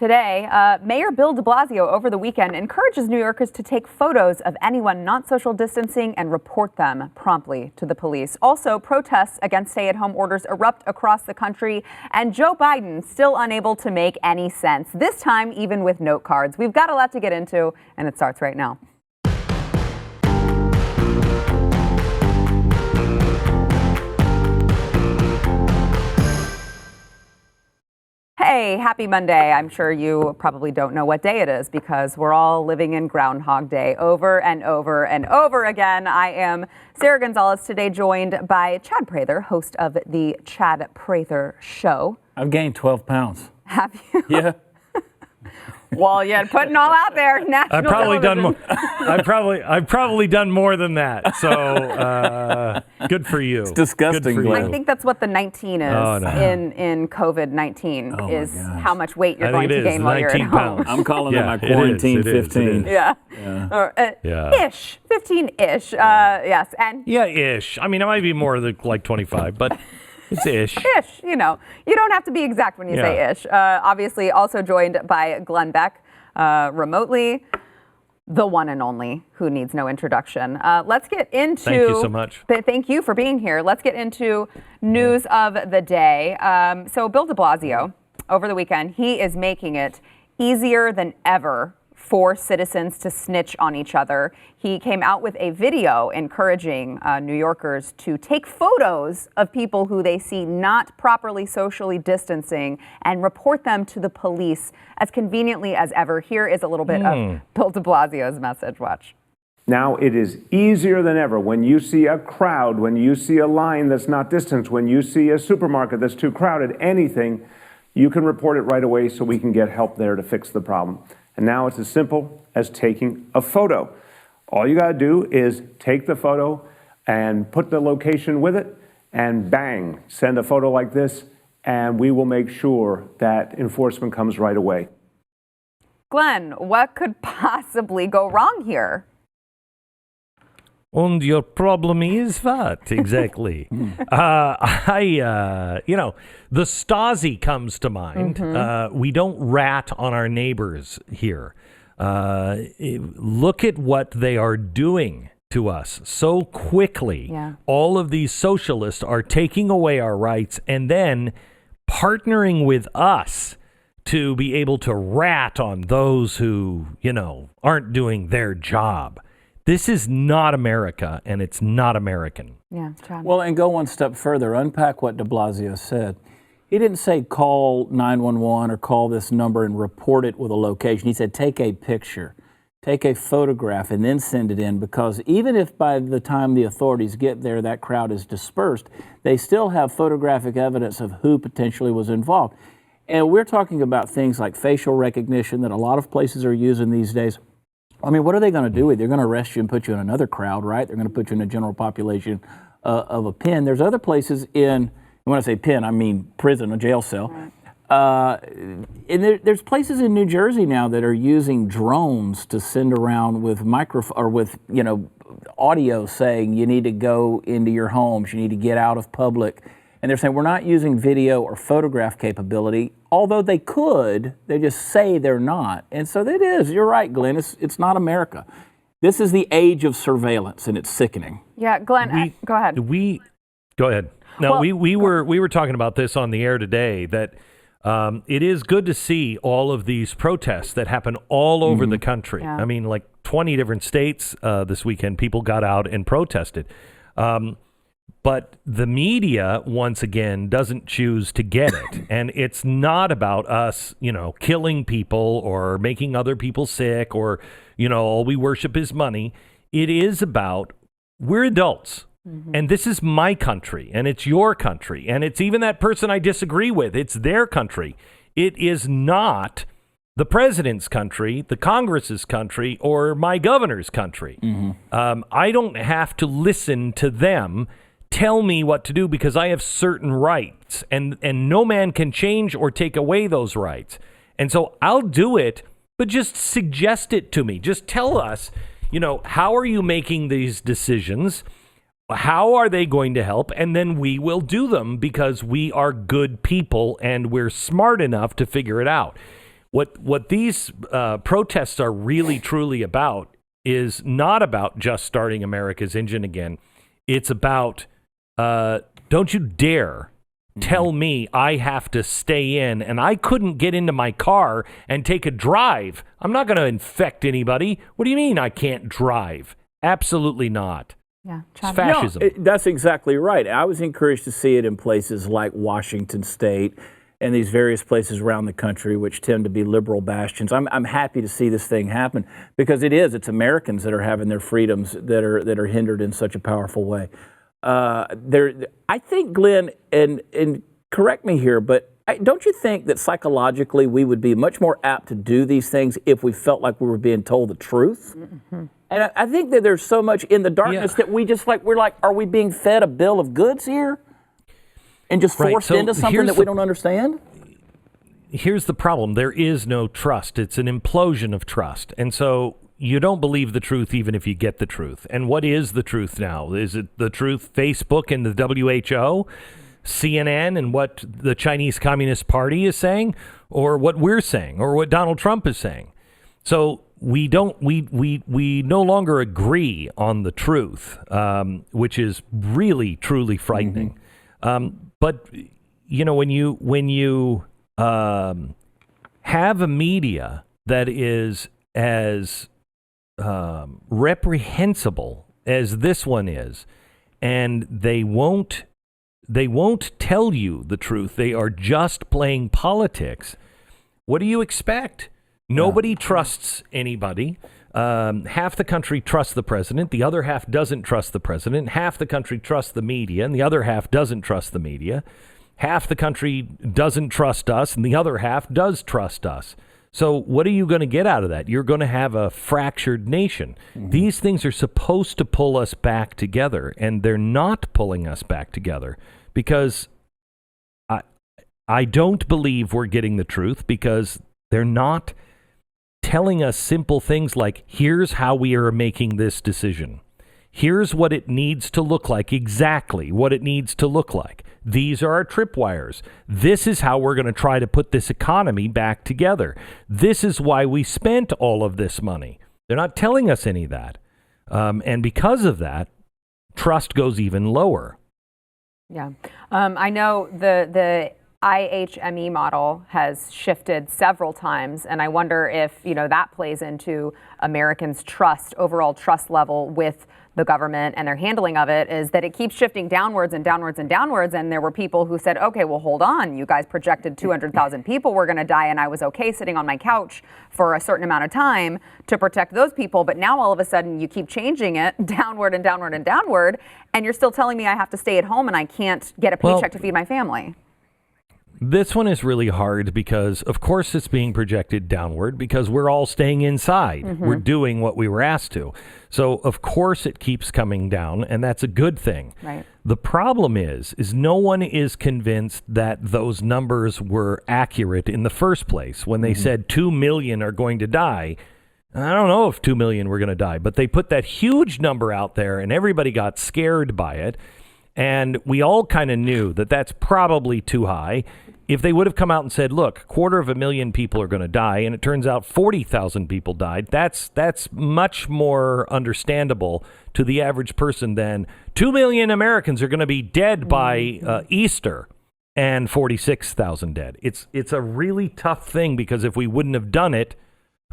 Today, Mayor Bill de Blasio over the weekend encourages New Yorkers to take photos of anyone not social distancing and report them promptly to the police. Also, protests against stay-at-home orders erupt across the country, and Joe Biden still unable to make any sense, this time even with note cards. We've got a lot to get into, and it starts right now. Hey, happy Monday. I'm sure you probably don't know what day it is because we're all living in Groundhog Day over and over and over again. I am Sarah Gonzalez, today joined by Chad Prather, host of the Chad Prather Show. I've gained 12 pounns. Have you? Yeah. Well, you're putting all out there. National I've probably television. done more. I've probably done more than that. So good for you. It's disgusting. Good for you. I think that's what the 19 is in COVID-19 is how much weight you're going to gain while you're at home. I'm calling it my quarantine 15. Yeah. Ish. 15-ish. Yes. And yeah, ish. I mean, it might be more like 25, but it's ish. Ish, you know. You don't have to be exact when you say ish. Obviously, also joined by Glenn Beck remotely, the one and only who needs no introduction. Let's get into... Thank you so much. Thank you for being here. Let's get into news of the day. So Bill de Blasio, over the weekend, he is making it easier than ever for citizens to snitch on each other. He came out with a video encouraging New Yorkers to take photos of people who they see not properly socially distancing and report them to the police as conveniently as ever. Here is a little bit of Bill de Blasio's message. Watch. Now it is easier than ever when you see a crowd, when you see a line that's not distanced, when you see a supermarket that's too crowded, anything, you can report it right away so we can get help there to fix the problem. And now it's as simple as taking a photo. All you got to do is take the photo and put the location with it, and bang, send a photo like this, and we will make sure that enforcement comes right away. Glenn, what could possibly go wrong here? And your problem is what exactly? The Stasi comes to mind. We don't rat on our neighbors here. Look at what they are doing to us so quickly. Yeah. All of these socialists are taking away our rights and then partnering with us to be able to rat on those who, aren't doing their job. This is not America, and it's not American. Yeah, Chad. Well, and go one step further. Unpack what de Blasio said. He didn't say call 911 or call this number and report it with a location. He said take a picture, take a photograph, and then send it in, because even if by the time the authorities get there that crowd is dispersed, they still have photographic evidence of who potentially was involved. And we're talking about things like facial recognition that a lot of places are using these days. I mean, what are they going to do with you? They're going to arrest you and put you in another crowd, right? They're going to put you in a general population of a pen. There's other places when I say pen, I mean prison, a jail cell. Right. And there's places in New Jersey now that are using drones to send around with audio saying you need to go into your homes, you need to get out of public. And they're saying we're not using video or photograph capability, although they could. They just say they're not. And so it is. You're right, Glenn. It's not America. This is the age of surveillance, and it's sickening. Yeah, Glenn, go ahead. Go ahead. No, well, we were talking about this on the air today, that it is good to see all of these protests that happen all over the country. Yeah. I mean, like 20 different states this weekend, people got out and protested. But the media, once again, doesn't choose to get it. And it's not about us, killing people or making other people sick or, all we worship is money. It is about, we're adults. And this is my country, and it's your country, and it's even that person I disagree with. It's their country. It is not the president's country, the Congress's country, or my governor's country. I don't have to listen to them tell me what to do because I have certain rights, and no man can change or take away those rights. And so I'll do it, but just suggest it to me. Just tell us, how are you making these decisions? How are they going to help? And then we will do them because we are good people and we're smart enough to figure it out. What these protests are really truly about is not about just starting America's engine again. It's about don't you dare tell me I have to stay in and I couldn't get into my car and take a drive. I'm not going to infect anybody. What do you mean I can't drive? Absolutely not. Yeah, it's fascism. No, that's exactly right. I was encouraged to see it in places like Washington State and these various places around the country, which tend to be liberal bastions. I'm happy to see this thing happen because it's Americans that are having their freedoms that are hindered in such a powerful way. I think, Glenn, and correct me here, but don't you think that psychologically we would be much more apt to do these things if we felt like we were being told the truth? Mm-hmm. And I think that there's so much in the darkness that we're like, are we being fed a bill of goods here? And just forced into something that we don't understand? Here's the problem. There is no trust. It's an implosion of trust. And so you don't believe the truth even if you get the truth. And what is the truth now? Is it the truth Facebook and the WHO, CNN and what the Chinese Communist Party is saying, or what we're saying, or what Donald Trump is saying? So we no longer agree on the truth, which is really, truly frightening. Mm-hmm. But you know, when you have a media that is as reprehensible as this one is, and they won't tell you the truth. They are just playing politics. What do you expect? Nobody trusts anybody. Half the country trusts the president. The other half doesn't trust the president. Half the country trusts the media, and the other half doesn't trust the media. Half the country doesn't trust us, and the other half does trust us. So what are you going to get out of that? You're going to have a fractured nation. Mm-hmm. These things are supposed to pull us back together, and they're not pulling us back together because I don't believe we're getting the truth because they're not telling us simple things like, here's how we are making this decision. Here's what it needs to look like, exactly what it needs to look like. These are our tripwires. This is how we're going to try to put this economy back together. This is why we spent all of this money. They're not telling us any of that. And because of that, trust goes even lower. Yeah. I know the IHME model has shifted several times, and I wonder if, that plays into Americans' overall trust level with the government and their handling of it, is that it keeps shifting downwards and downwards and downwards. And there were people who said, okay, well, hold on. You guys projected 200,000 people were going to die, and I was okay sitting on my couch for a certain amount of time to protect those people. But now all of a sudden you keep changing it downward and downward and downward, and you're still telling me I have to stay at home and I can't get a paycheck to feed my family. This one is really hard because, of course, it's being projected downward because we're all staying inside. Mm-hmm. We're doing what we were asked to. So, of course, it keeps coming down, and that's a good thing. Right. The problem is no one is convinced that those numbers were accurate in the first place. When they said 2 million are going to die, I don't know if 2 million were going to die, but they put that huge number out there, and everybody got scared by it. And we all kind of knew that that's probably too high. If they would have come out and said, look, 250,000 people are going to die, and it turns out 40,000 people died, that's much more understandable to the average person than 2 million Americans are going to be dead by Easter and 46,000 dead. It's a really tough thing because if we wouldn't have done it,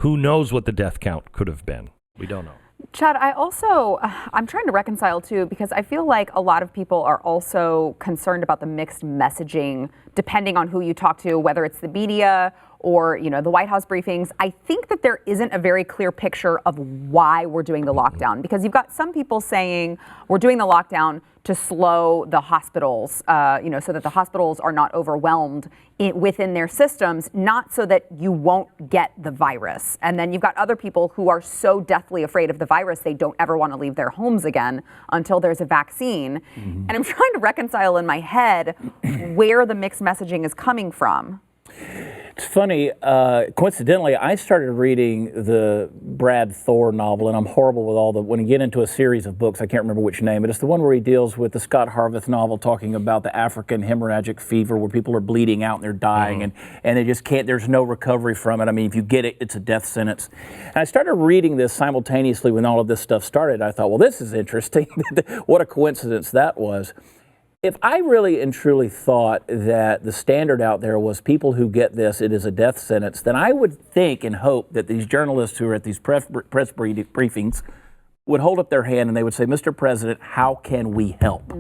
who knows what the death count could have been? We don't know. Chad, I'm trying to reconcile too, because I feel like a lot of people are also concerned about the mixed messaging, depending on who you talk to, whether it's the media or, the White House briefings. I think that there isn't a very clear picture of why we're doing the lockdown, because you've got some people saying we're doing the lockdown to slow the hospitals, so that the hospitals are not overwhelmed within their systems, not so that you won't get the virus. And then you've got other people who are so deathly afraid of the virus, they don't ever want to leave their homes again until there's a vaccine. Mm-hmm. And I'm trying to reconcile in my head where the mixed messaging is coming from. It's funny, coincidentally, I started reading the Brad Thor novel, and I'm horrible with when you get into a series of books, I can't remember which name, but it's the one where he deals with the Scott Harvath novel talking about the African hemorrhagic fever where people are bleeding out and they're dying, and they just can't, there's no recovery from it. I mean, if you get it, it's a death sentence. And I started reading this simultaneously when all of this stuff started. I thought, well, this is interesting. What a coincidence that was. If I really and truly thought that the standard out there was people who get this, it is a death sentence, then I would think and hope that these journalists who are at these press briefings would hold up their hand and they would say, Mr. President, how can we help?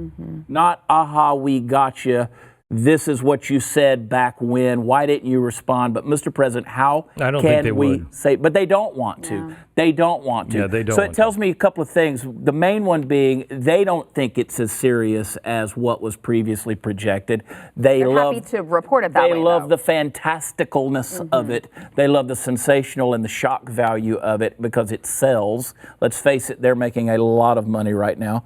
Not, aha, we got you. This is what you said back when. Why didn't you respond? But Mr. President, how can we say? But they don't want to. Yeah. They don't want to. Yeah, they don't. So it tells me a couple of things. The main one being they don't think it's as serious as what was previously projected. They're happy to report it that way. They love the fantasticalness of it. They love the sensational and the shock value of it because it sells. Let's face it, they're making a lot of money right now.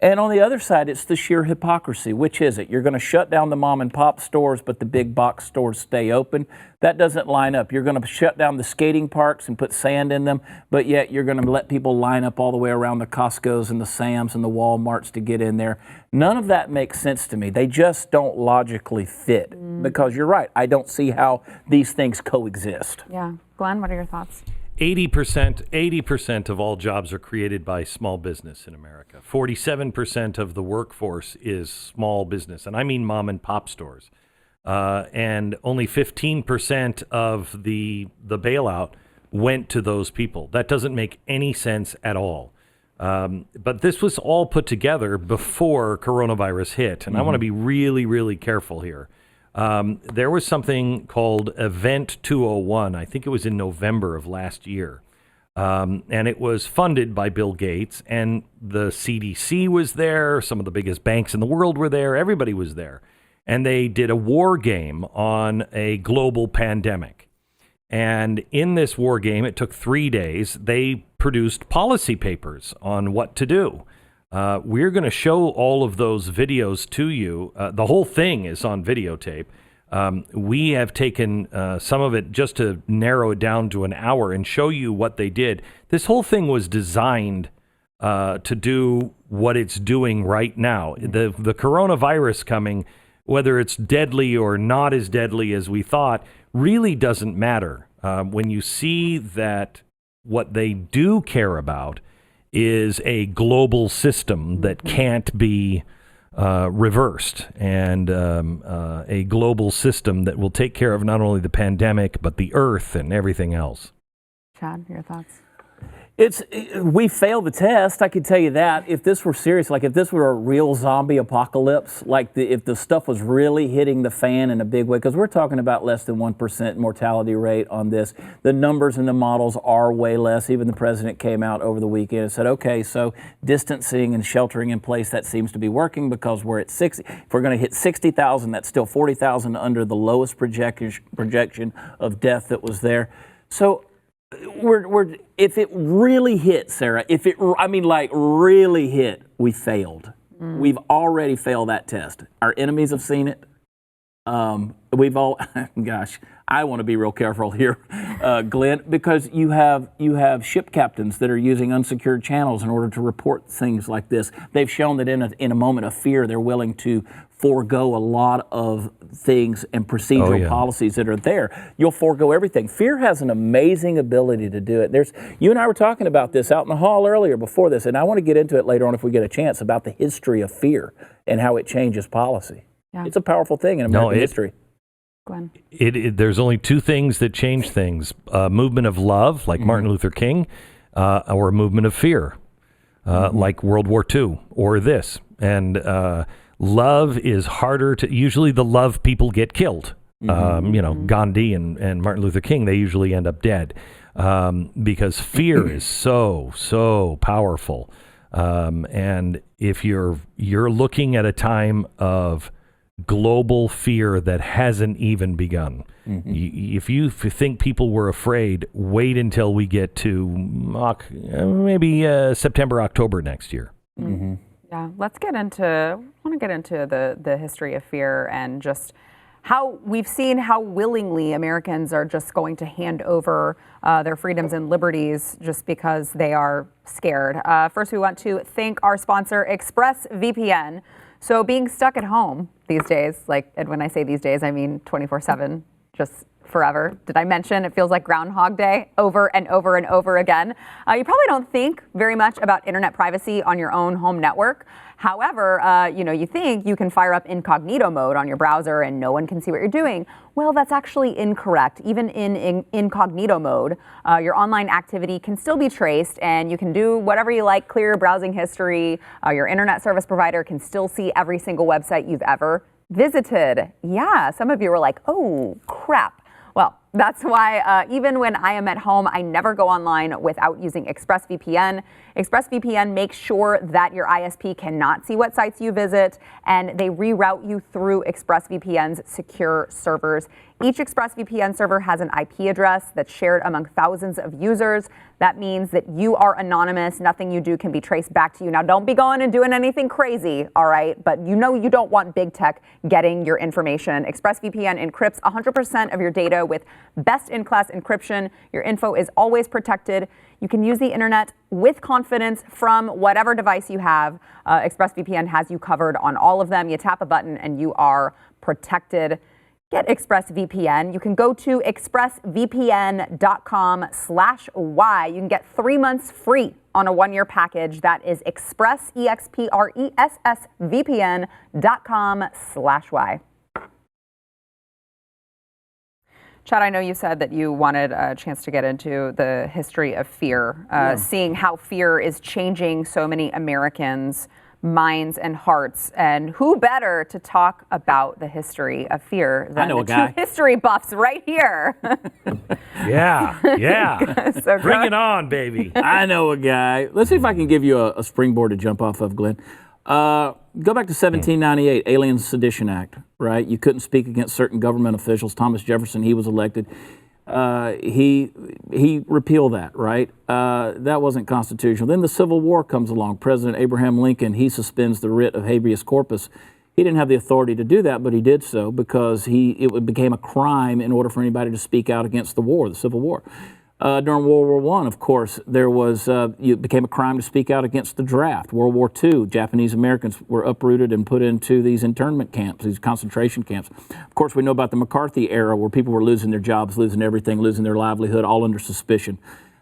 And on the other side, it's the sheer hypocrisy. Which is it? You're going to shut down the mom and pop stores, but the big box stores stay open. That doesn't line up. You're going to shut down the skating parks and put sand in them, but yet you're going to let people line up all the way around the Costco's and the Sam's and the Walmarts to get in there. None of that makes sense to me. They just don't logically fit because you're right. I don't see how these things coexist. Yeah. Glenn, what are your thoughts? 80% of all jobs are created by small business in America. 47% of the workforce is small business, and I mean mom and pop stores. And only 15% of the bailout went to those people. That doesn't make any sense at all. But this was all put together before coronavirus hit, and I want to be really, really careful here. There was something called Event 201. I think it was in November of last year. And it was funded by Bill Gates, and the CDC was there. Some of the biggest banks in the world were there. Everybody was there. And they did a war game on a global pandemic. And in this war game, it took 3 days. They produced policy papers on what to do. We're going to show all of those videos to you. The whole thing is on videotape. We have taken some of it just to narrow it down to an hour and show you what they did. This whole thing was designed to do what it's doing right now. The coronavirus coming, whether it's deadly or not as deadly as we thought, really doesn't matter. When you see that what they do care about is a global system that can't be reversed, and a global system that will take care of not only the pandemic, but the earth and everything else. Chad, your thoughts? We failed the test, I can tell you that. If this were serious, like if this were a real zombie apocalypse, like if the stuff was really hitting the fan in a big way, because we're talking about less than 1% mortality rate on this. The numbers and the models are way less. Even the president came out over the weekend and said, okay, so distancing and sheltering in place, that seems to be working because we're at 60. If we're going to hit 60,000, that's still 40,000 under the lowest projection of death that was there. So if it really hit, Sarah, really hit, we failed. We've already failed that test. Our enemies have seen it. We've all, gosh, I want to be real careful here, Glenn, because you have ship captains that are using unsecured channels in order to report things like this. They've shown that in a moment of fear, they're willing to forego a lot of things and procedural policies that are there. You'll forego everything. Fear has an amazing ability to do it. You and I were talking about this out in the hall earlier before this, and I want to get into it later on if we get a chance about the history of fear and how it changes policy. Yeah. It's a powerful thing in American history. Glenn. There's only two things that change things: a movement of love, like Martin Luther King, or a movement of fear, like World War II, or this. And love is harder to. Usually, the love people get killed. Gandhi and Martin Luther King, they usually end up dead because fear is so powerful. And if you're looking at a time of global fear that hasn't even begun. If you think people were afraid, wait until we get to maybe September, October next year. Yeah, I want to get into the history of fear and just how we've seen how willingly Americans are just going to hand over their freedoms and liberties just because they are scared. First, we want to thank our sponsor, Expressvpn. So being stuck at home these days, and when I say these days, I mean 24/7, just forever. Did I mention it feels like Groundhog Day over and over and over again? You probably don't think very much about internet privacy on your own home network. However, you think you can fire up incognito mode on your browser and no one can see what you're doing. Well, that's actually incorrect. Even in incognito mode, your online activity can still be traced and you can do whatever you like, clear your browsing history. Your internet service provider can still see every single website you've ever visited. Yeah, some of you were like, oh, crap. Well, that's why even when I am at home, I never go online without using ExpressVPN. ExpressVPN makes sure that your ISP cannot see what sites you visit, and they reroute you through ExpressVPN's secure servers. Each ExpressVPN server has an IP address that's shared among thousands of users. That means that you are anonymous. Nothing you do can be traced back to you. Now, don't be going and doing anything crazy, all right? But you don't want big tech getting your information. ExpressVPN encrypts 100% of your data with best-in-class encryption. Your info is always protected. You can use the internet with confidence from whatever device you have. ExpressVPN has you covered on all of them. You tap a button and you are protected. Get ExpressVPN. You can go to expressvpn.com/y. You can get 3 months free on a 1-year package. That is expressvpn.com/y. Chad, I know you said that you wanted a chance to get into the history of fear, seeing how fear is changing so many Americans' minds and hearts. And who better to talk about the history of fear than the two history buffs right here? Yeah. So bring it on, baby. I know a guy. Let's see if I can give you a springboard to jump off of, Glenn. Go back to 1798, Alien Sedition Act, right? You couldn't speak against certain government officials. Thomas Jefferson, he was elected. He repealed that, right? That wasn't constitutional. Then the Civil War comes along. President Abraham Lincoln, he suspends the writ of habeas corpus. He didn't have the authority to do that, but he did so because it became a crime in order for anybody to speak out against the war, the Civil War. During World War I, of course, it became a crime to speak out against the draft. World War II, Japanese Americans were uprooted and put into these internment camps, these concentration camps. Of course, we know about the McCarthy era where people were losing their jobs, losing everything, losing their livelihood, all under suspicion.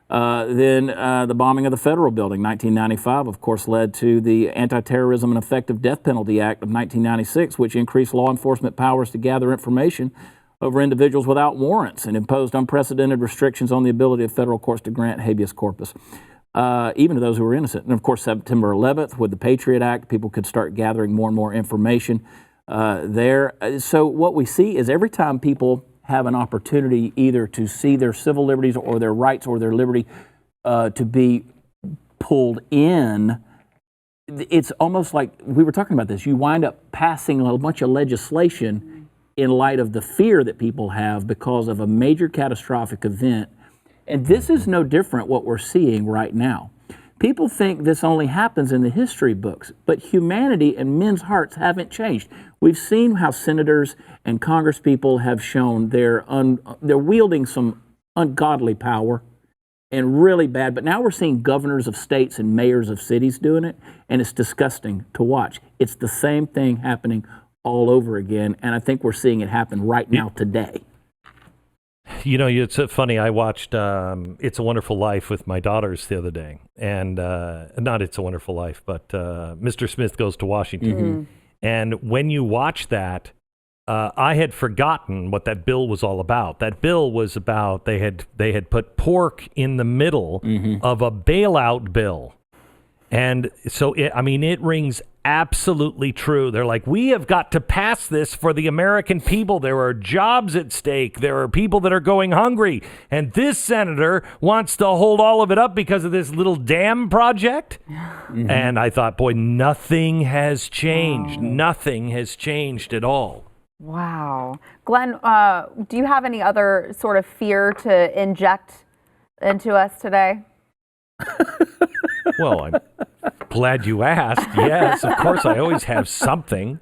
Then the bombing of the Federal Building, 1995, of course, led to the Anti-Terrorism and Effective Death Penalty Act of 1996, which increased law enforcement powers to gather information over individuals without warrants and imposed unprecedented restrictions on the ability of federal courts to grant habeas corpus, even to those who were innocent. And of course, September 11th, with the Patriot Act, people could start gathering more and more information there. So what we see is every time people have an opportunity either to see their civil liberties or their rights or their liberty to be pulled in, it's almost like, we were talking about this, you wind up passing a bunch of legislation in light of the fear that people have because of a major catastrophic event. And this is no different what we're seeing right now. People think this only happens in the history books, but humanity and men's hearts haven't changed. We've seen how senators and congresspeople have shown they're wielding some ungodly power and really bad, but now we're seeing governors of states and mayors of cities doing it, and it's disgusting to watch. It's the same thing happening all over again, and I think we're seeing it happen right now today. You know, it's funny. I watched It's a Wonderful Life with my daughters the other day, and not It's a Wonderful Life, but Mr. Smith Goes to Washington. Mm-hmm. And when you watch that, I had forgotten what that bill was all about. That bill was about they had put pork in the middle of a bailout bill. And so, it rings absolutely true. They're like, we have got to pass this for the American people. There are jobs at stake. There are people that are going hungry. And this senator wants to hold all of it up because of this little dam project. Mm-hmm. And I thought, boy, nothing has changed. Nothing has changed at all. Wow. Glenn, do you have any other sort of fear to inject into us today? Well, I'm glad you asked. Yes, of course, I always have something.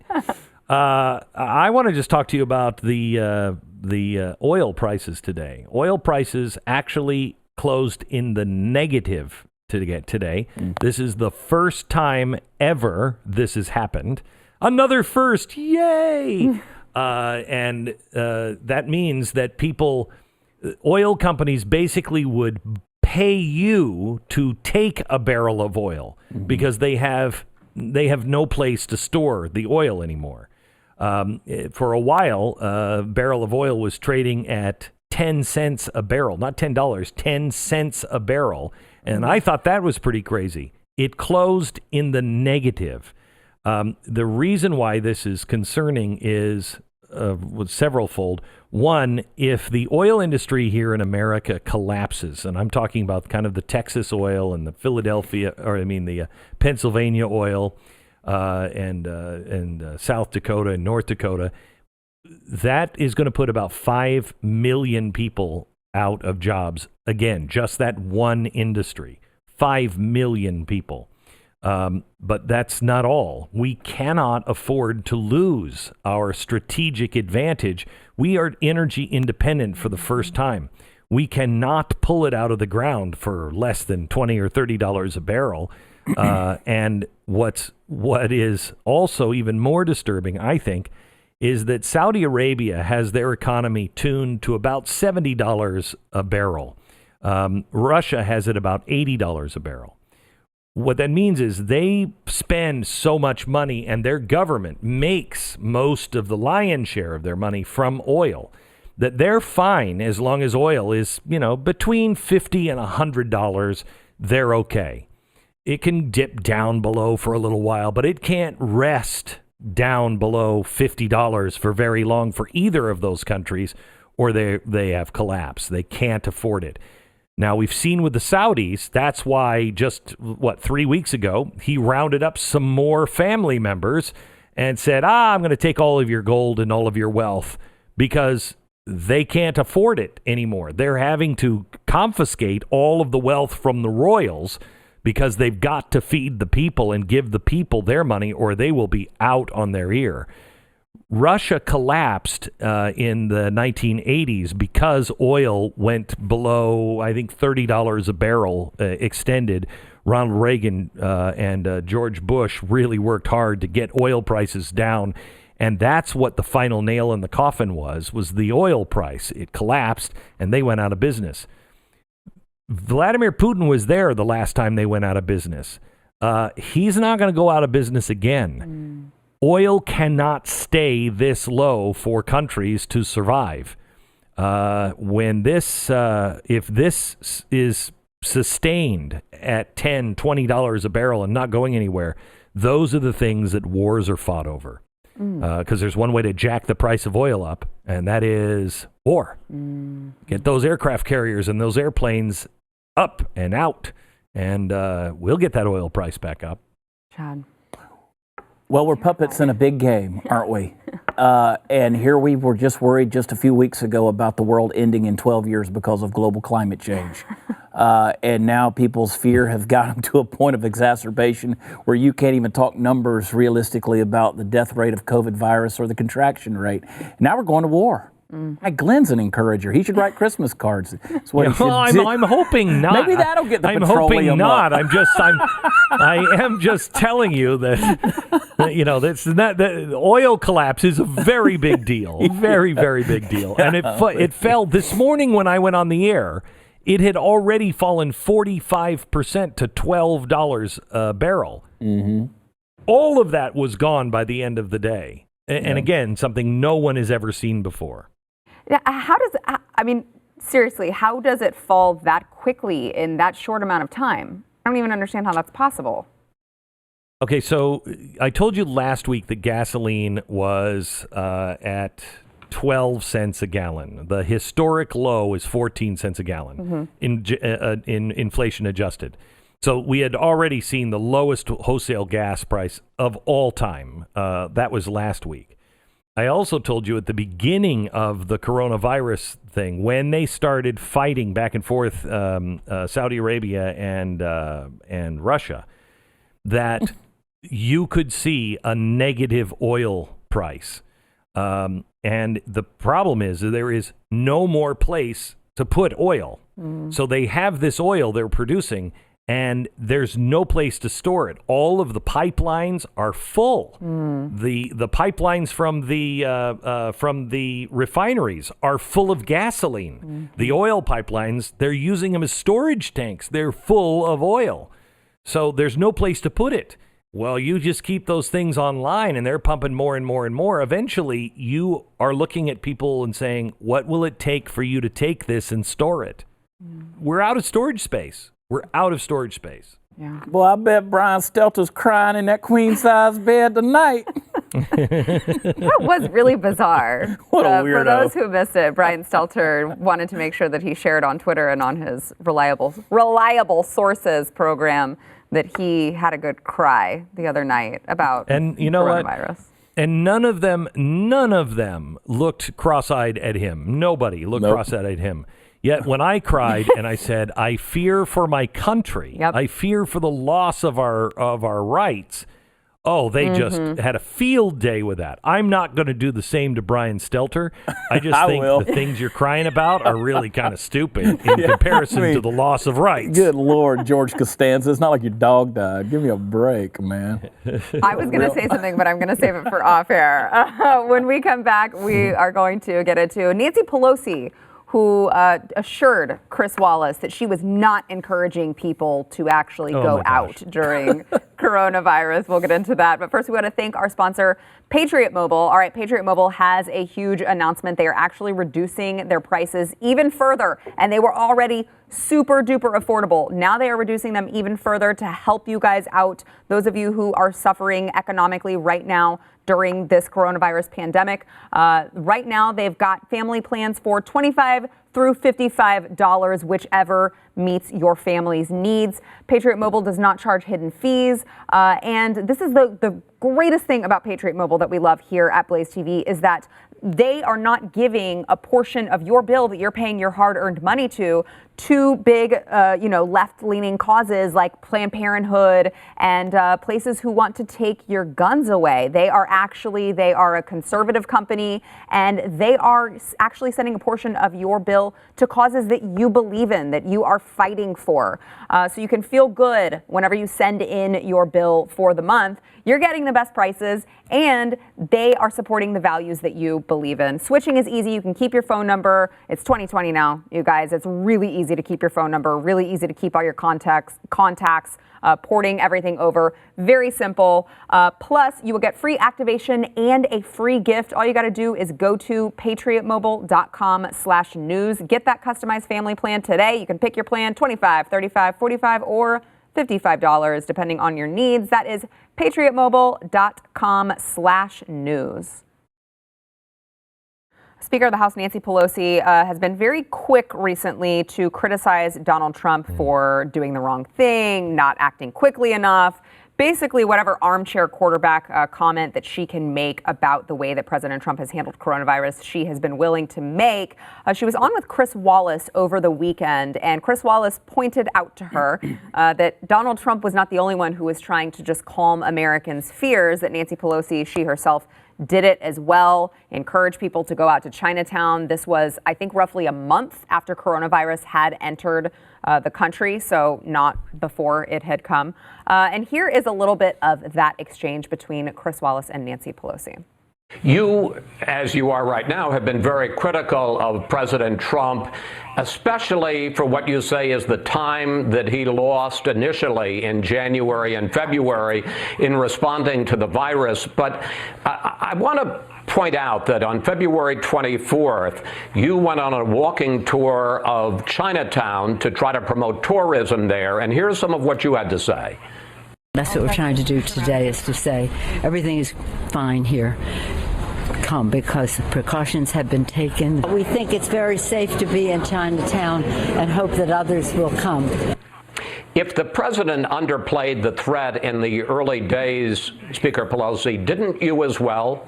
I want to just talk to you about the oil prices today. Oil prices actually closed in the negative today. This is the first time ever this has happened. Another first, yay! And that means that oil companies basically would pay you to take a barrel of oil because they have no place to store the oil anymore. For a while, a barrel of oil was trading at 10 cents a barrel, not $10, 10 cents a barrel. And I thought that was pretty crazy. It closed in the negative. The reason why this is concerning is severalfold. One, if the oil industry here in America collapses, and I'm talking about kind of the Texas oil and the the Pennsylvania oil, and South Dakota and North Dakota, that is going to put about 5 million people out of jobs. Again, just that one industry, 5 million people. But that's not all. We cannot afford to lose our strategic advantage. We are energy independent for the first time. We cannot pull it out of the ground for less than $20 or $30 a barrel. And what is also even more disturbing, I think, is that Saudi Arabia has their economy tuned to about $70 a barrel. Russia has it about $80 a barrel. What that means is they spend so much money, and their government makes most of the lion's share of their money from oil, that they're fine as long as oil is, between $50 and $100. They're okay. It can dip down below for a little while, but it can't rest down below $50 for very long for either of those countries, or they have collapsed. They can't afford it. Now, we've seen with the Saudis, that's why just, 3 weeks ago, he rounded up some more family members and said, I'm going to take all of your gold and all of your wealth, because they can't afford it anymore. They're having to confiscate all of the wealth from the royals because they've got to feed the people and give the people their money, or they will be out on their ear. Russia collapsed in the 1980s because oil went below, I think, $30 a barrel extended. Ronald Reagan and George Bush really worked hard to get oil prices down. And that's what the final nail in the coffin was the oil price. It collapsed and they went out of business. Vladimir Putin was there the last time they went out of business. He's not going to go out of business again. Oil cannot stay this low for countries to survive. If this is sustained at $10, $20 a barrel and not going anywhere, those are the things that wars are fought over. Because there's one way to jack the price of oil up, and that is war. Get those aircraft carriers and those airplanes up and out, and we'll get that oil price back up. Chad. Well, we're puppets in a big game, aren't we? And here we were just worried just a few weeks ago about the world ending in 12 years because of global climate change. And now people's fear have gotten to a point of exacerbation where you can't even talk numbers realistically about the death rate of COVID virus or the contraction rate. Now we're going to war. Glenn's an encourager. He should write Christmas cards. That's what he should do. I'm hoping not. Maybe that'll get the I'm petroleum hoping not. up. I am just telling you that the oil collapse is a very big deal. Very, very big deal. And it fell this morning when I went on the air. It had already fallen 45% to $12 a barrel. All of that was gone by the end of the day. And again, something no one has ever seen before. Seriously, how does it fall that quickly in that short amount of time? I don't even understand how that's possible. Okay, so I told you last week that gasoline was at 12 cents a gallon. The historic low is 14 cents a gallon in inflation adjusted. So we had already seen the lowest wholesale gas price of all time. That was last week. I also told you at the beginning of the coronavirus thing, when they started fighting back and forth, Saudi Arabia and Russia, that you could see a negative oil price. And the problem is that there is no more place to put oil. So they have this oil they're producing, and there's no place to store it. All of the pipelines are full. The pipelines from the refineries are full of gasoline. The oil pipelines, they're using them as storage tanks. They're full of oil. So there's no place to put it. Well, you just keep those things online and they're pumping more and more and more. Eventually, you are looking at people and saying, what will it take for you to take this and store it? We're out of storage space. We're out of storage space. Yeah. Boy, I bet Brian Stelter's crying in that queen-size bed tonight. That was really bizarre. What a For weirdo. those who missed it, Brian Stelter wanted to make sure that he shared on Twitter and on his reliable sources program that he had a good cry the other night about And you know what? coronavirus. And none of them looked cross-eyed at him. Nobody looked cross-eyed at him. Yet when I cried and I said, I fear for my country, Yep. I fear for the loss of our rights. Oh, they just had a field day with that. I'm not going to do the same to Brian Stelter. I just think will. the things you're crying about are really kind of stupid in comparison to the loss of rights. Good Lord, George Costanza. It's not like your dog died. Give me a break, man. I was going to say something, but I'm going to save it for off air. When we come back, we are going to get into Nancy Pelosi, who assured Chris Wallace that she was not encouraging people to actually go out during coronavirus. We'll get into that. But first, we want to thank our sponsor, Patriot Mobile. All right, Patriot Mobile has a huge announcement. They are actually reducing their prices even further, and they were already super duper affordable. Now they are reducing them even further to help you guys out, those of you who are suffering economically right now during this coronavirus pandemic. Right now, they've got family plans for $25 through $55, whichever meets your family's needs. Patriot Mobile does not charge hidden fees. And this is the greatest thing about Patriot Mobile that we love here at Blaze TV is that they are not giving a portion of your bill that you're paying your hard-earned money to big, left-leaning causes like Planned Parenthood and places who want to take your guns away. They are a conservative company, and they are actually sending a portion of your bill to causes that you believe in, that you are fighting for. So you can feel good whenever you send in your bill for the month. You're getting the best prices, and they are supporting the values that you believe in. Switching is easy. You can keep your phone number. It's 2020 now, you guys. It's really easy to keep your phone number, really easy to keep all your contacts, porting everything over. Very simple. Plus, you will get free activation and a free gift. All you got to do is go to patriotmobile.com/news. Get that customized family plan today. You can pick your plan, $25, $35, $45, or $55, depending on your needs. That is patriotmobile.com/news. Speaker of the House Nancy Pelosi has been very quick recently to criticize Donald Trump for doing the wrong thing, not acting quickly enough. Basically, whatever armchair quarterback comment that she can make about the way that President Trump has handled coronavirus, she has been willing to make. She was on with Chris Wallace over the weekend, and Chris Wallace pointed out to her that Donald Trump was not the only one who was trying to just calm Americans' fears, that Nancy Pelosi, she herself, did it as well, encouraged people to go out to Chinatown. This was, I think, roughly a month after coronavirus had entered the country, so not before it had come. And here is a little bit of that exchange between Chris Wallace and Nancy Pelosi. You, as you are right now, have been very critical of President Trump, especially for what you say is the time that he lost initially in January and February in responding to the virus. But I want to point out that on February 24th, you went on a walking tour of Chinatown to try to promote tourism there. And here's some of what you had to say. That's what we're trying to do today, is to say everything is fine here. Come, because precautions have been taken. We think it's very safe to be in Chinatown and hope that others will come. If the president underplayed the threat in the early days, Speaker Pelosi, didn't you as well?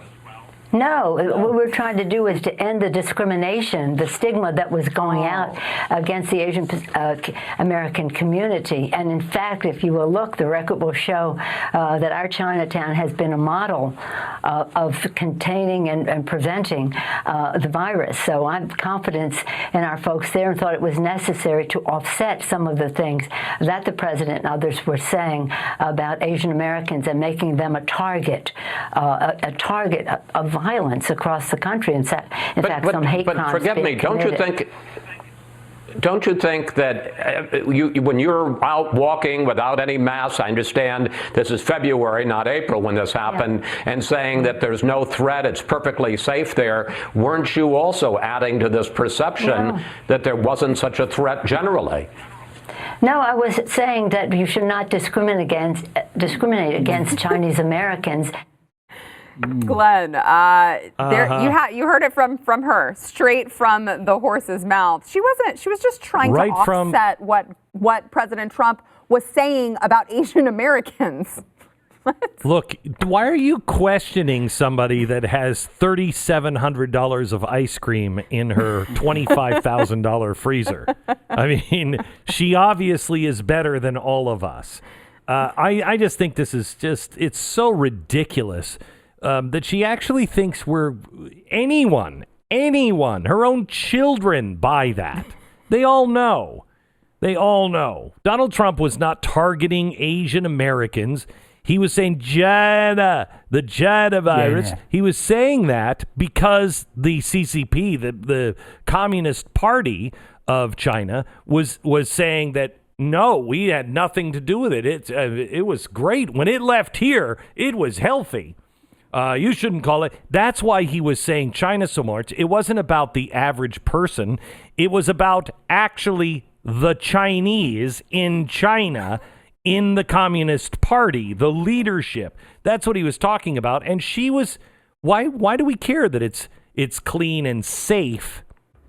No, what we're trying to do is to end the discrimination, the stigma that was going out against the Asian American community. And in fact, if you will look, the record will show that our Chinatown has been a model of containing and preventing the virus. So I'm confident in our folks there and thought it was necessary to offset some of the things that the president and others were saying about Asian Americans and making them a target of violence across the country. In fact, some hate crimes. But forgive me, don't you think that when you're out walking without any masks, I understand this is February, not April, when this happened, and saying that there's no threat, it's perfectly safe there, weren't you also adding to this perception that there wasn't such a threat generally? No, I was saying that you should not discriminate against Chinese Americans. Glenn, you heard it from her, straight from the horse's mouth. She was just trying to offset what President Trump was saying about Asian Americans. Look, why are you questioning somebody that has $3,700 of ice cream in her $25,000 freezer? I mean, she obviously is better than all of us. I just think this is it's so ridiculous. That she actually thinks we're anyone, her own children buy that. They all know. Donald Trump was not targeting Asian Americans. He was saying the Jada virus. Yeah. He was saying that because the CCP, the Communist Party of China, was saying that, no, we had nothing to do with it. It was great. When it left here, it was healthy. You shouldn't call it. That's why he was saying China so much. It wasn't about the average person. It was about actually the Chinese in China, in the Communist Party, the leadership. That's what he was talking about. And she was, why do we care that it's clean and safe?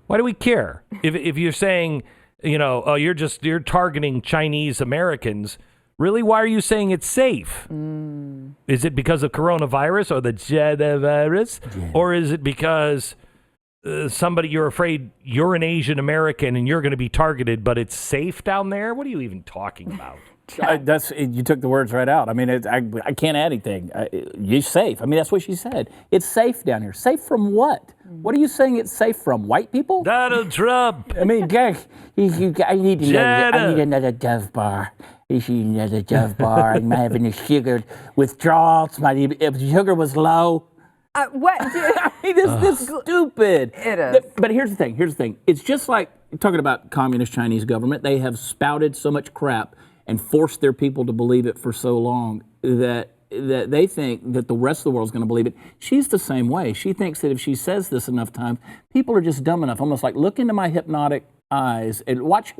Why do we care? If you're saying, you're targeting Chinese Americans, really, why are you saying it's safe? Is it because of coronavirus or the Jada virus? Yeah. Or is it because you're afraid you're an Asian American and you're going to be targeted, but it's safe down there? What are you even talking about? You took the words right out. I mean, I can't add anything. You're safe. I mean, that's what she said. It's safe down here. Safe from what? What are you saying it's safe from? White people? Donald Trump. I mean, I need another Dove bar. Another Dove bar. I'm having a sugar withdrawal. If sugar was low. What? I mean, this is stupid. It is. But here's the thing. It's just like talking about communist Chinese government. They have spouted so much crap and forced their people to believe it for so long that they think that the rest of the world is going to believe it. She's the same way. She thinks that if she says this enough times, people are just dumb enough. Almost like, look into my hypnotic eyes and watch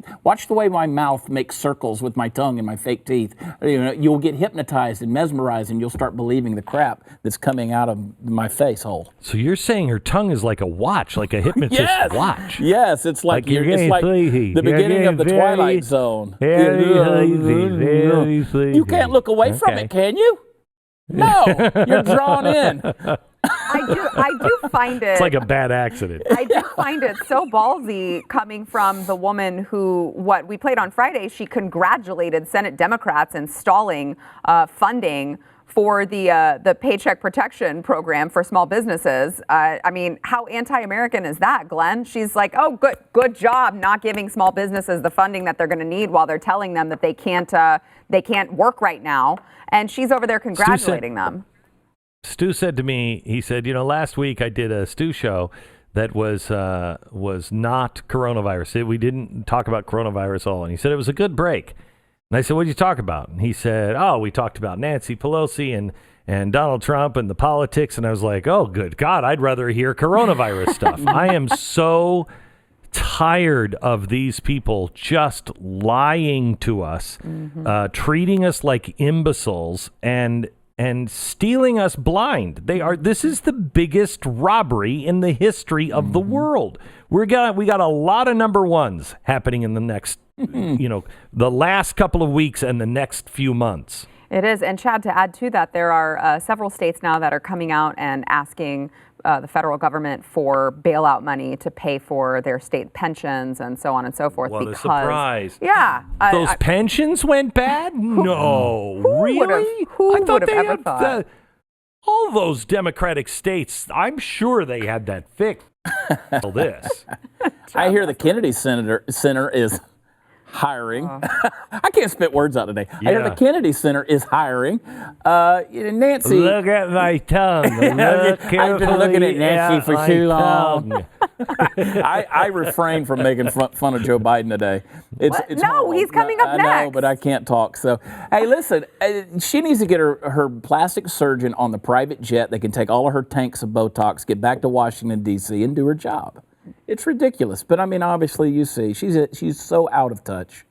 the way my mouth makes circles with my tongue and my fake teeth. You'll get hypnotized and mesmerized, and you'll start believing the crap that's coming out of my face hole. So you're saying her tongue is like a watch, like a hypnotist watch? Yes, it's like the beginning of the Twilight Zone. You can't look away from it, can you? No, you're drawn in. I do find it. It's like a bad accident. I do find it so ballsy coming from the woman who, what we played on Friday, she congratulated Senate Democrats in stalling funding for the Paycheck Protection Program for small businesses. I mean, how anti-American is that, Glenn? She's like, oh, good job not giving small businesses the funding that they're going to need while they're telling them that they can't work right now. And she's over there congratulating them. Stu said to me, he said, last week I did a Stu show that was not coronavirus. We didn't talk about coronavirus at all. And he said it was a good break. And I said, what did you talk about? And he said, we talked about Nancy Pelosi and Donald Trump and the politics. And I was like, oh, good God, I'd rather hear coronavirus stuff. I am so tired of these people just lying to us, treating us like imbeciles and stealing us blind. This is the biggest robbery in the history of the world. We got a lot of number ones happening in the next, the last couple of weeks and the next few months. It is. And Chad, to add to that, there are several states now that are coming out and asking the federal government for bailout money to pay for their state pensions and so on and so forth. What because, a surprise. Yeah. Those pensions went bad? No. Really? Who I thought would have they ever had thought? all those Democratic states, I'm sure they had that fixed. All this. I hear the Kennedy Center is hiring. I can't spit words out today. I hear the Kennedy Center is hiring. Nancy. Look at my tongue. I've been looking at Nancy for too long. I refrain from making fun of Joe Biden today. It's No, horrible. he's coming up I next. know, but I can't talk. So, hey, listen, she needs to get her plastic surgeon on the private jet. They can take all of her tanks of Botox, get back to Washington, D.C., and do her job. It's ridiculous. But, I mean, obviously, you see, she's so out of touch.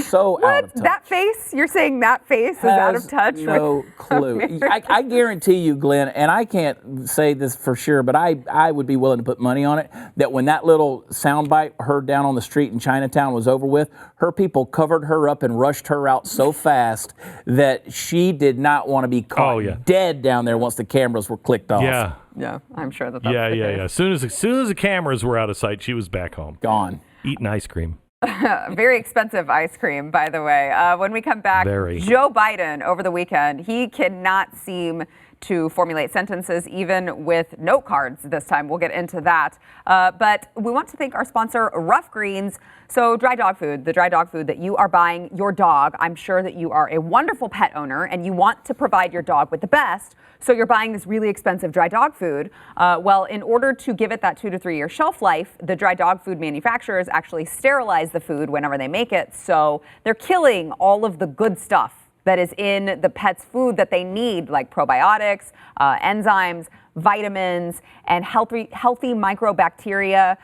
So out of touch. That face? You're saying that face is out of touch? No clue. I guarantee you, Glenn, and I can't say this for sure, but I would be willing to put money on it, that when that little soundbite heard down on the street in Chinatown was over with, her people covered her up and rushed her out so fast that she did not want to be caught dead down there once the cameras were clicked off. Yeah. Yeah, I'm sure that's the As soon as the cameras were out of sight, she was back home. Gone. Eating ice cream. Very expensive ice cream, by the way. When we come back, Joe Biden over the weekend, he cannot seem to formulate sentences, even with note cards this time. We'll get into that. But we want to thank our sponsor, Rough Greens. So dry dog food, the dry dog food that you are buying your dog. I'm sure that you are a wonderful pet owner and you want to provide your dog with the best. So you're buying this really expensive dry dog food. Well, in order to give it that 2 to 3 year shelf life, the dry dog food manufacturers actually sterilize the food whenever they make it. So they're killing all of the good stuff that is in the pet's food that they need, like probiotics, enzymes, vitamins, and healthy microbacteria.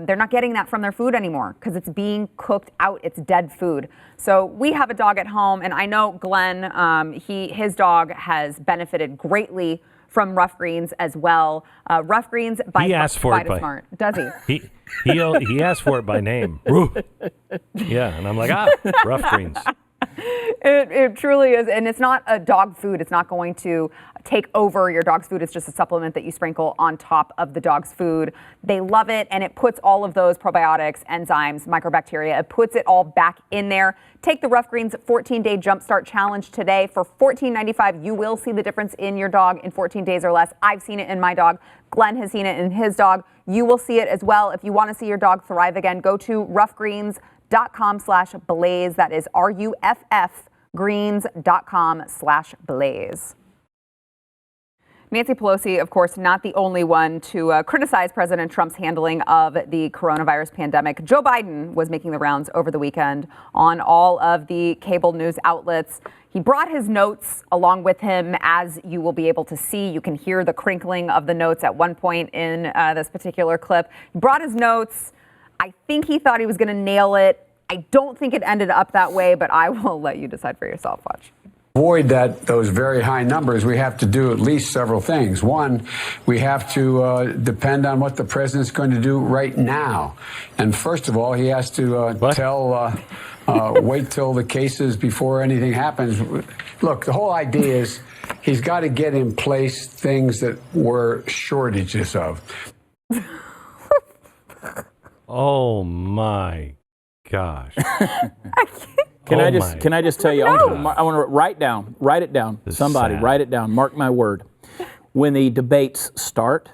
They're not getting that from their food anymore because it's being cooked out. It's dead food. So we have a dog at home, and I know Glenn, his dog has benefited greatly from Rough Greens as well. Rough Greens by Vitasmart. Does he? He asked for it by name. Yeah, and I'm like, Rough Greens. It truly is. And it's not a dog food. It's not going to take over your dog's food. It's just a supplement that you sprinkle on top of the dog's food. They love it, and it puts all of those probiotics, enzymes, microbacteria, it puts it all back in there. Take the Rough Greens 14-day Jumpstart Challenge today. For $14.95, you will see the difference in your dog in 14 days or less. I've seen it in my dog. Glenn has seen it in his dog. You will see it as well. If you want to see your dog thrive again, go to roughgreens.com/blaze. That is RUFF greens.com/blaze. Nancy Pelosi, of course, not the only one to criticize President Trump's handling of the coronavirus pandemic. Joe Biden was making the rounds over the weekend on all of the cable news outlets. He brought his notes along with him, as you will be able to see. You can hear the crinkling of the notes at one point in this particular clip. He brought his notes. I think he thought he was going to nail it. I don't think it ended up that way, but I will let you decide for yourself. Watch. Avoid those very high numbers, we have to do at least several things. One, we have to depend on what the president's going to do right now. And first of all, he has to wait till the cases before anything happens. Look, the whole idea is he's got to get in place things that were shortages of. Oh, my gosh. Can I just tell you? No. I want to write it down. Somebody write it down. Mark my word. When the debates start,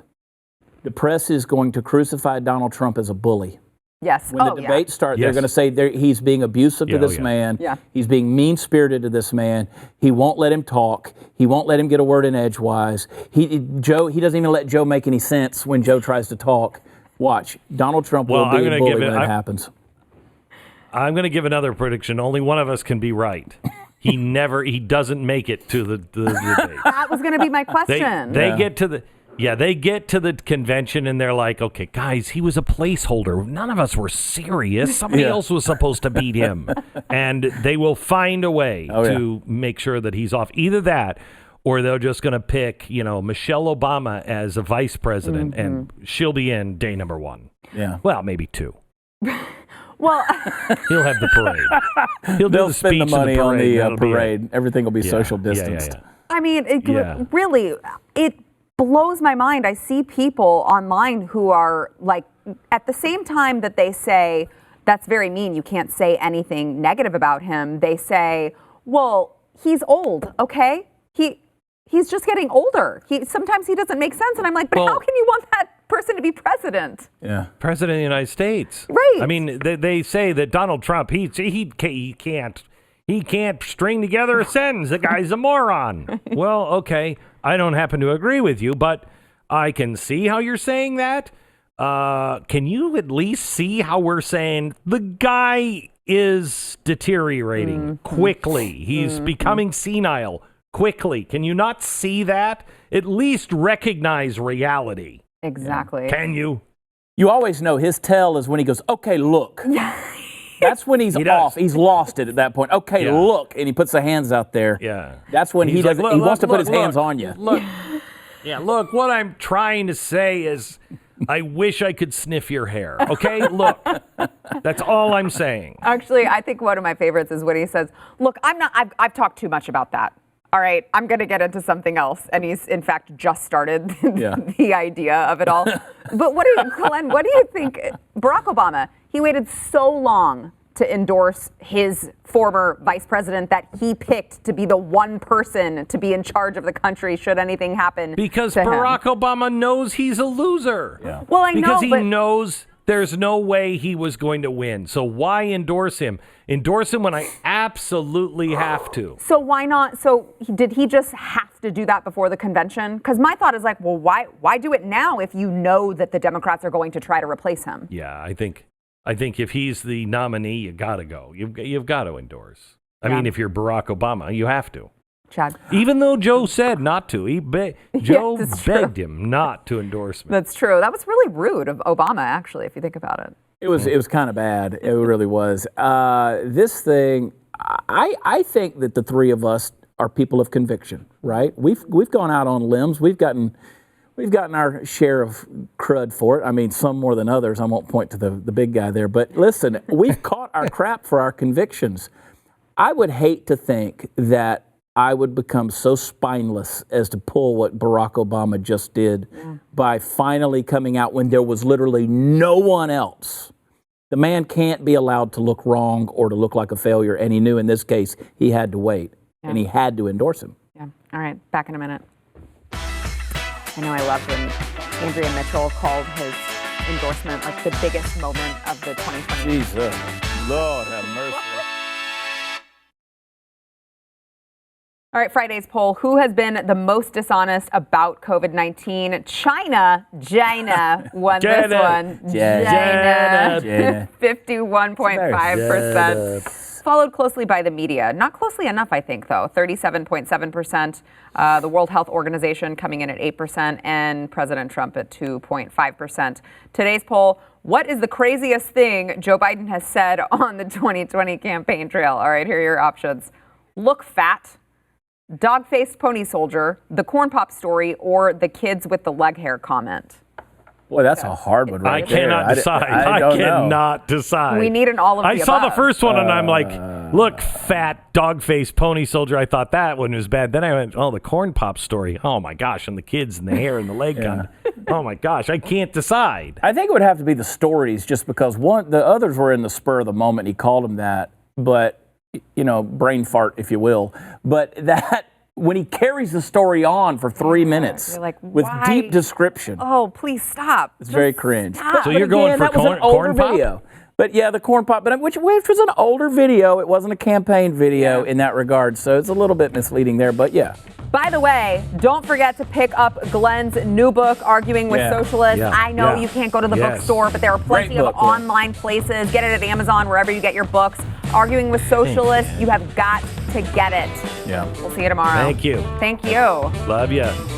the press is going to crucify Donald Trump as a bully. Yes. When the debates start, they're going to say he's being abusive to this man. Yeah. He's being mean-spirited to this man. He won't let him talk. He won't let him get a word in edgewise. He doesn't even let Joe make any sense when Joe tries to talk. Watch. Donald Trump will be a bully when it happens. I'm going to give another prediction. Only one of us can be right. He doesn't make it to the debate. That was going to be my question. They get to the convention and they're like, okay, guys, he was a placeholder. None of us were serious. Somebody else was supposed to beat him. And they will find a way to make sure that he's off. Either that, or they're just going to pick, Michelle Obama as a vice president, and she'll be in day number 1. Yeah. Well, maybe 2. Well, he'll have the parade. They'll spend the money on the parade. Everything will be social distanced. I mean, really, blows my mind. I see people online who are like, at the same time that they say, that's very mean, you can't say anything negative about him, they say, well, he's old, okay? He's just getting older. Sometimes he doesn't make sense. And I'm like, but how can you want that person to be president? Yeah. President of the United States. Right. I mean, they say that Donald Trump, he can't string together a sentence. The guy's a moron. Well, okay. I don't happen to agree with you, but I can see how you're saying that. Can you at least see how we're saying the guy is deteriorating quickly? He's becoming senile quickly. Can you not see that? At least recognize reality. Exactly. Can you? You always know his tell is when he goes, okay, look. That's when he's off. He's lost it at that point. Okay, look. And he puts the hands out there. Yeah. That's when he doesn't. He wants to put his hands on you. Look. Yeah, look, what I'm trying to say is I wish I could sniff your hair. Okay? Look. That's all I'm saying. Actually, I think one of my favorites is when he says, look, I've talked too much about that. All right, I'm going to get into something else. And he's, in fact, just started the idea of it all. But Glenn, what do you think? Barack Obama, he waited so long to endorse his former vice president that he picked to be the one person to be in charge of the country should anything happen because to Barack him. Obama knows he's a loser. Yeah. Well, I know, because he knows there's no way he was going to win. So why endorse him? Endorse him when I absolutely have to. So why not? So did he just have to do that before the convention? Because my thought is like, well, why do it now if you know that the Democrats are going to try to replace him? Yeah, I think if he's the nominee, you got to go. You've got to endorse. I mean, if you're Barack Obama, you have to. Chad. Even though Joe said not to, Joe begged him not to endorse me. That's true. That was really rude of Obama, actually, if you think about it. It was kind of bad. It really was. This thing, I think that the three of us are people of conviction, right? We've gone out on limbs. We've gotten our share of crud for it. I mean, some more than others. I won't point to the big guy there. But listen, we've caught our crap for our convictions. I would hate to think that I would become so spineless as to pull what Barack Obama just did by finally coming out when there was literally no one else. The man can't be allowed to look wrong or to look like a failure, and he knew in this case he had to wait, and he had to endorse him. Yeah. All right, back in a minute. I know I loved when Andrea Mitchell called his endorsement like the biggest moment of the 2020. Jesus, Lord have mercy. All right, Friday's poll. Who has been the most dishonest about COVID-19? China won this one. China. 51.5%. Followed closely by the media. Not closely enough, I think, though. 37.7%. The World Health Organization coming in at 8%, and President Trump at 2.5%. Today's poll, what is the craziest thing Joe Biden has said on the 2020 campaign trail? All right, here are your options. Look fat. Dog-faced pony soldier, the corn pop story, or the kids with the leg hair comment? Boy, that's a hard one right there. I cannot decide. I cannot decide. We need an all of the I saw above. the first one and I'm like, look, fat dog-faced pony soldier. I thought that one was bad. Then I went, the corn pop story. Oh my gosh, and the kids and the hair and the leg gun. Oh my gosh, I can't decide. I think it would have to be the stories just because the others were in the spur of the moment. He called them that, but brain fart, if you will. But that when he carries the story on for 3 minutes you're like, with why? deep description. Oh, please stop. It's very cringe. Stop. So you're going for that was an older corn pop? video. But yeah, the corn pop, but which was an older video. It wasn't a campaign video in that regard. So it's a little bit misleading there, but yeah. By the way, don't forget to pick up Glenn's new book, Arguing with Socialists. Yeah. I know you can't go to the bookstore, but there are plenty of online places. Get it at Amazon, wherever you get your books. Arguing with Socialists, you have got to get it. Yeah. We'll see you tomorrow. Thank you. Thank you. Love you.